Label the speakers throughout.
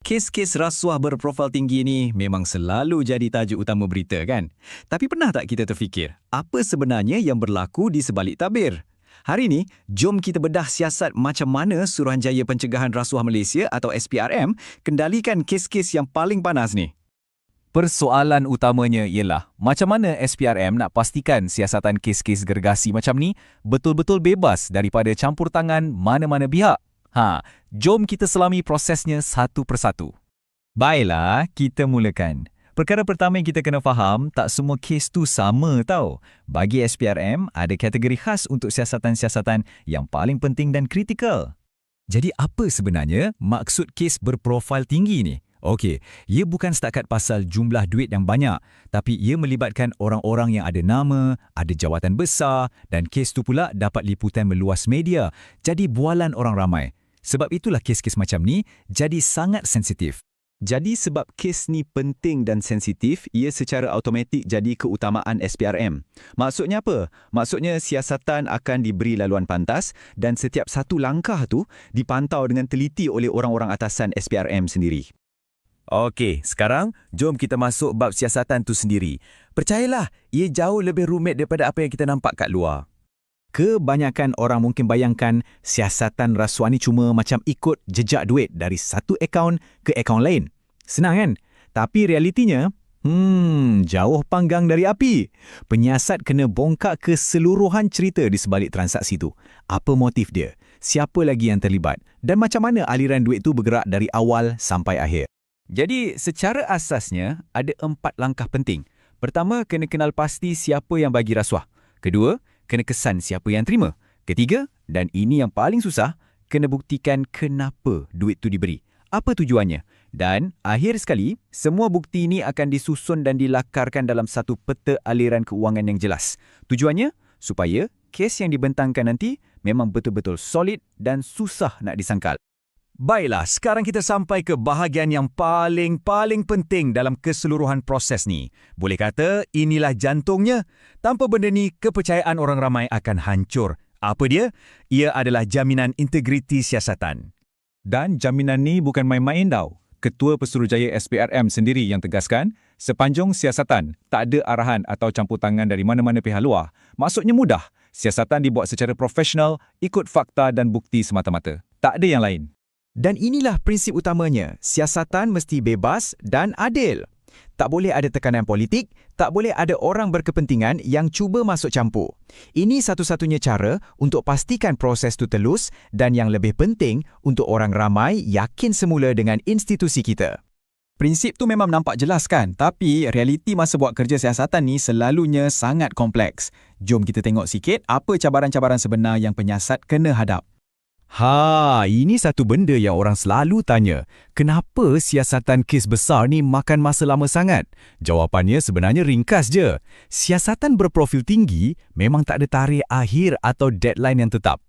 Speaker 1: Kes-kes rasuah berprofil tinggi ni memang selalu jadi tajuk utama berita kan? Tapi pernah tak kita terfikir, apa sebenarnya yang berlaku di sebalik tabir? Hari ni, jom kita bedah siasat macam mana Suruhanjaya Pencegahan Rasuah Malaysia atau SPRM kendalikan kes-kes yang paling panas ni.
Speaker 2: Persoalan utamanya ialah macam mana SPRM nak pastikan siasatan kes-kes gergasi macam ni betul-betul bebas daripada campur tangan mana-mana pihak. Jom kita selami prosesnya satu persatu.
Speaker 1: Baiklah, kita mulakan. Perkara pertama yang kita kena faham, tak semua kes tu sama tau. Bagi SPRM, ada kategori khas untuk siasatan-siasatan yang paling penting dan kritikal. Jadi apa sebenarnya maksud kes berprofil tinggi ni? Okey, ia bukan setakat pasal jumlah duit yang banyak, tapi ia melibatkan orang-orang yang ada nama, ada jawatan besar dan kes tu pula dapat liputan meluas media, jadi bualan orang ramai. Sebab itulah kes-kes macam ni jadi sangat sensitif. Jadi sebab kes ni penting dan sensitif, ia secara automatik jadi keutamaan SPRM. Maksudnya apa? Maksudnya siasatan akan diberi laluan pantas dan setiap satu langkah tu dipantau dengan teliti oleh orang-orang atasan SPRM sendiri.
Speaker 2: Okey, sekarang jom kita masuk bab siasatan tu sendiri. Percayalah, ia jauh lebih rumit daripada apa yang kita nampak kat luar.
Speaker 1: Kebanyakan orang mungkin bayangkan siasatan rasuah ni cuma macam ikut jejak duit dari satu akaun ke akaun lain. Senang kan? Tapi realitinya, jauh panggang dari api. Penyiasat kena bongkak keseluruhan cerita di sebalik transaksi tu. Apa motif dia? Siapa lagi yang terlibat? Dan macam mana aliran duit tu bergerak dari awal sampai akhir? Jadi, secara asasnya, ada 4 langkah penting. Pertama, kena kenal pasti siapa yang bagi rasuah. Kedua, kena kesan siapa yang terima. Ketiga, dan ini yang paling susah, kena buktikan kenapa duit tu diberi. Apa tujuannya? Dan akhir sekali, semua bukti ini akan disusun dan dilakarkan dalam satu peta aliran keuangan yang jelas. Tujuannya, supaya kes yang dibentangkan nanti memang betul-betul solid dan susah nak disangkal. Baiklah, sekarang kita sampai ke bahagian yang paling penting dalam keseluruhan proses ni. Boleh kata, inilah jantungnya. Tanpa benda ni, kepercayaan orang ramai akan hancur. Apa dia? Ia adalah jaminan integriti siasatan. Dan jaminan ni bukan main-main tau. Ketua Pesuruhjaya SPRM sendiri yang tegaskan, sepanjang siasatan tak ada arahan atau campur tangan dari mana-mana pihak luar. Maksudnya mudah, siasatan dibuat secara profesional, ikut fakta dan bukti semata-mata. Tak ada yang lain. Dan inilah prinsip utamanya, siasatan mesti bebas dan adil. Tak boleh ada tekanan politik, tak boleh ada orang berkepentingan yang cuba masuk campur. Ini satu-satunya cara untuk pastikan proses itu telus dan yang lebih penting untuk orang ramai yakin semula dengan institusi kita. Prinsip tu memang nampak jelas kan, tapi realiti masa buat kerja siasatan ni selalunya sangat kompleks. Jom kita tengok sikit apa cabaran-cabaran sebenar yang penyiasat kena hadap. Ini satu benda yang orang selalu tanya. Kenapa siasatan kes besar ni makan masa lama sangat? Jawapannya sebenarnya ringkas je. Siasatan berprofil tinggi memang tak ada tarikh akhir atau deadline yang tetap.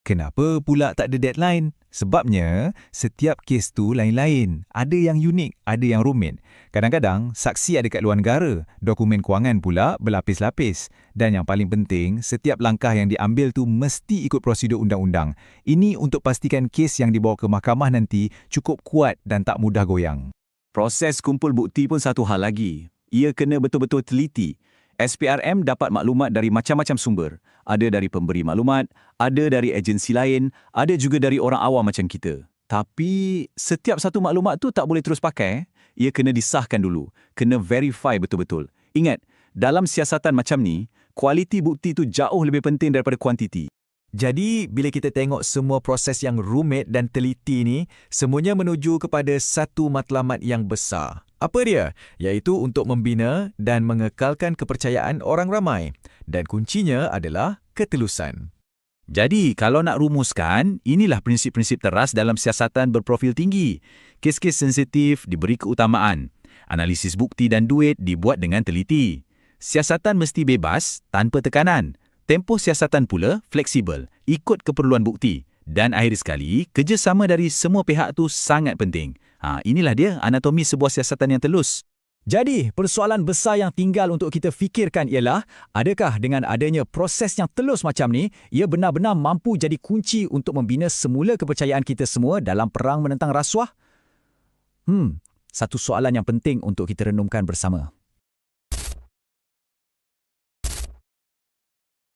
Speaker 1: Kenapa pula tak ada deadline? Sebabnya, setiap kes tu lain-lain. Ada yang unik, ada yang rumit. Kadang-kadang, saksi ada kat luar negara. Dokumen kewangan pula berlapis-lapis. Dan yang paling penting, setiap langkah yang diambil tu mesti ikut prosedur undang-undang. Ini untuk pastikan kes yang dibawa ke mahkamah nanti cukup kuat dan tak mudah goyang. Proses kumpul bukti pun satu hal lagi. Ia kena betul-betul teliti. SPRM dapat maklumat dari macam-macam sumber. Ada dari pemberi maklumat, ada dari agensi lain, ada juga dari orang awam macam kita. Tapi setiap satu maklumat tu tak boleh terus pakai. Ia kena disahkan dulu, kena verify betul-betul. Ingat, dalam siasatan macam ni, kualiti bukti tu jauh lebih penting daripada kuantiti. Jadi, bila kita tengok semua proses yang rumit dan teliti ni, semuanya menuju kepada satu matlamat yang besar. Apa dia? Iaitu untuk membina dan mengekalkan kepercayaan orang ramai. Dan kuncinya adalah ketelusan. Jadi, kalau nak rumuskan, inilah prinsip-prinsip teras dalam siasatan berprofil tinggi. Kes-kes sensitif diberi keutamaan. Analisis bukti dan duit dibuat dengan teliti. Siasatan mesti bebas, tanpa tekanan. Tempoh siasatan pula fleksibel, ikut keperluan bukti. Dan akhir sekali, kerjasama dari semua pihak tu sangat penting. Inilah dia anatomi sebuah siasatan yang telus. Jadi, persoalan besar yang tinggal untuk kita fikirkan ialah, adakah dengan adanya proses yang telus macam ni, ia benar-benar mampu jadi kunci untuk membina semula kepercayaan kita semua dalam perang menentang rasuah? Satu soalan yang penting untuk kita renungkan bersama.